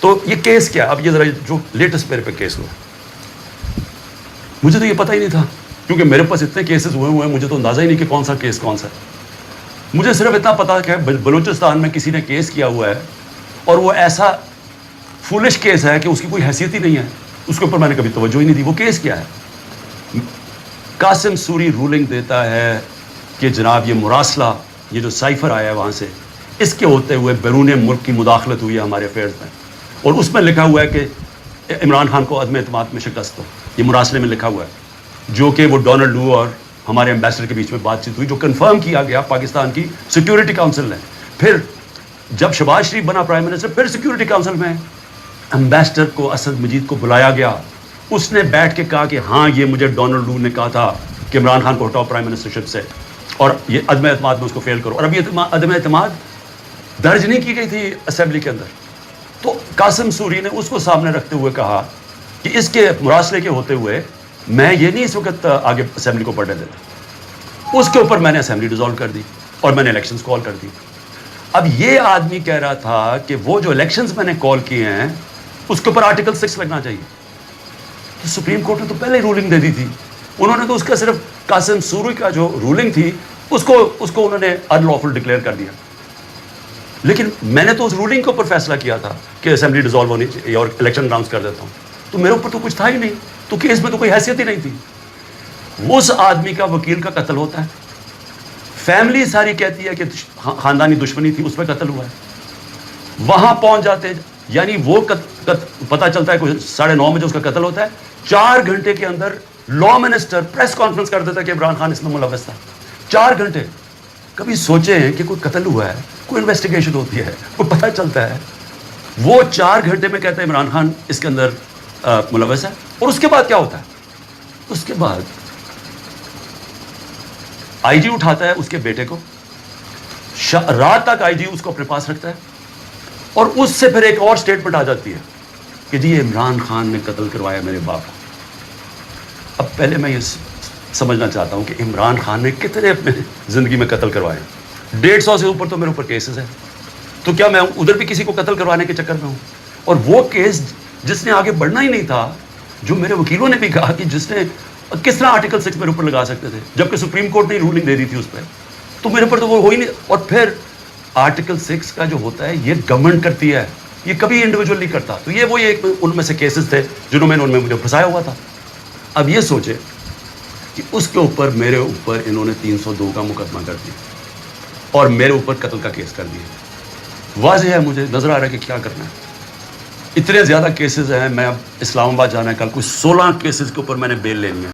تو یہ کیس کیا؟ اب یہ ذرا جو لیٹسٹ میرے پہ کیس ہوا، مجھے تو یہ پتہ ہی نہیں تھا، کیونکہ میرے پاس اتنے کیسز ہوئے ہیں، مجھے تو اندازہ ہی نہیں کہ کون سا کیس کون سا ہے۔ مجھے صرف اتنا پتا کہ بلوچستان میں کسی نے کیس کیا ہوا ہے، اور وہ ایسا فولش کیس ہے کہ اس کی کوئی حیثیت ہی نہیں ہے، اس کے اوپر میں نے کبھی توجہ ہی نہیں دی۔ وہ کیس کیا ہے؟ قاسم سوری رولنگ دیتا ہے کہ جناب یہ مراسلہ، یہ جو سائفر آیا ہے وہاں سے، اس کے ہوتے ہوئے بیرون ملک کی مداخلت ہوئی ہے ہمارے افیئرز میں، اور اس میں لکھا ہوا ہے کہ عمران خان کو عدم اعتماد میں شکست ہو۔ یہ مراسلے میں لکھا ہوا ہے، جو کہ وہ ڈونلڈ لو اور ہمارے ایمبیسڈر کے بیچ میں بات چیت ہوئی، جو کنفرم کیا گیا پاکستان کی سیکیورٹی کاؤنسل نے۔ پھر جب شہباز شریف بنا پرائم منسٹر، پھر سیکیورٹی کاؤنسل میں ایمبیسڈر کو، اسد مجید کو بلایا گیا، اس نے بیٹھ کے کہا کہ ہاں یہ مجھے ڈونلڈ لو نے کہا تھا کہ عمران خان کو ہٹاؤ پرائم منسٹرشپ سے، اور یہ عدم اعتماد میں اس کو فیل کرو، اور اب یہ عدم اعتماد درج نہیں کی گئی تھی اسمبلی کے اندر۔ تو قاسم سوری نے اس کو سامنے رکھتے ہوئے کہا کہ اس کے مراسلے کے ہوتے ہوئے میں یہ نہیں اس وقت آگے اسمبلی کو پڑھنے دیتا۔ اس کے اوپر میں نے اسمبلی ڈیزالو کر دی اور میں نے الیکشنز کال کر دی۔ اب یہ آدمی کہہ رہا تھا کہ وہ جو الیکشنز میں نے کال کیے ہیں اس کے اوپر آرٹیکل 6 لگنا چاہیے، تو سپریم کورٹ نے تو پہلے ہی رولنگ دے دی تھی۔ انہوں نے تو اس کا صرف قاسم سوری کا جو رولنگ تھی اس کو انہوں نے ان لافل ڈکلیئر کر دیا، لیکن میں نے تو اس رولنگ کے اوپر فیصلہ کیا تھا کہ اسمبلی ڈیزالو ہونی چاہیے اور الیکشن اناؤنس کر دیتا ہوں، تو میرے اوپر تو کچھ تھا ہی نہیں، تو کیس میں تو کوئی حیثیت ہی نہیں تھی۔ اس آدمی کا وکیل کا قتل ہوتا ہے، فیملی ساری کہتی ہے کہ خاندانی دشمنی تھی، اس پہ قتل ہوا ہے، وہاں پہنچ جاتے ہیں، یعنی وہ پتہ چلتا ہے کوئی 9:30 بجے اس کا قتل ہوتا ہے، 4 گھنٹے کے اندر لا منسٹر پریس کانفرنس کر دیتا ہے کہ عمران خان اس میں ملوث تھا۔ 4 گھنٹے کبھی سوچے ہیں کہ کوئی قتل ہوا ہے، کوئی انویسٹیگیشن ہوتی ہے، کوئی پتہ چلتا ہے، وہ 4 گھنٹے میں کہتا ہے عمران خان اس کے اندر ملوث ہے۔ اور اس کے بعد کیا ہوتا ہے؟ اس کے بعد آئی جی اٹھاتا ہے اس کے بیٹے کو، رات تک آئی جی اس کو اپنے پاس رکھتا ہے، اور اس سے پھر ایک اور سٹیٹمنٹ آ جاتی ہے کہ جی عمران خان نے قتل کروایا میرے باپ کو۔ اب پہلے میں یہ سمجھنا چاہتا ہوں کہ عمران خان نے کتنے اپنے زندگی میں قتل کروائے؟ 150 سے اوپر تو میرے اوپر کیسز ہیں، تو کیا میں ادھر بھی کسی کو قتل کروانے کے چکر میں ہوں؟ اور وہ کیس جس نے آگے بڑھنا ہی نہیں تھا، جو میرے وکیلوں نے بھی کہا کہ جس نے کس طرح آرٹیکل 6 میرے اوپر لگا سکتے تھے، جبکہ سپریم کورٹ نے رولنگ دے دی تھی اس پہ، تو میرے اوپر تو وہ ہو ہی نہیں۔ اور پھر آرٹیکل 6 کا جو ہوتا ہے یہ گورنمنٹ کرتی ہے، یہ کبھی انڈیویجول نہیں کرتا۔ تو یہ وہی ایک ان میں سے کیسز تھے جنہوں میں ان میں مجھے پھنسایا ہوا تھا۔ اب یہ سوچے کہ اس کے اوپر میرے اوپر انہوں نے 302 کا مقدمہ کر دیا اور میرے اوپر قتل کا کیس کر دیا۔ واضح ہے، مجھے نظر آ رہا ہے کہ کیا کرنا ہے۔ اتنے زیادہ کیسز ہیں، میں اب اسلام آباد جانا ہے کل، کوئی 16 کیسز کے اوپر میں نے بیل لینی ہے۔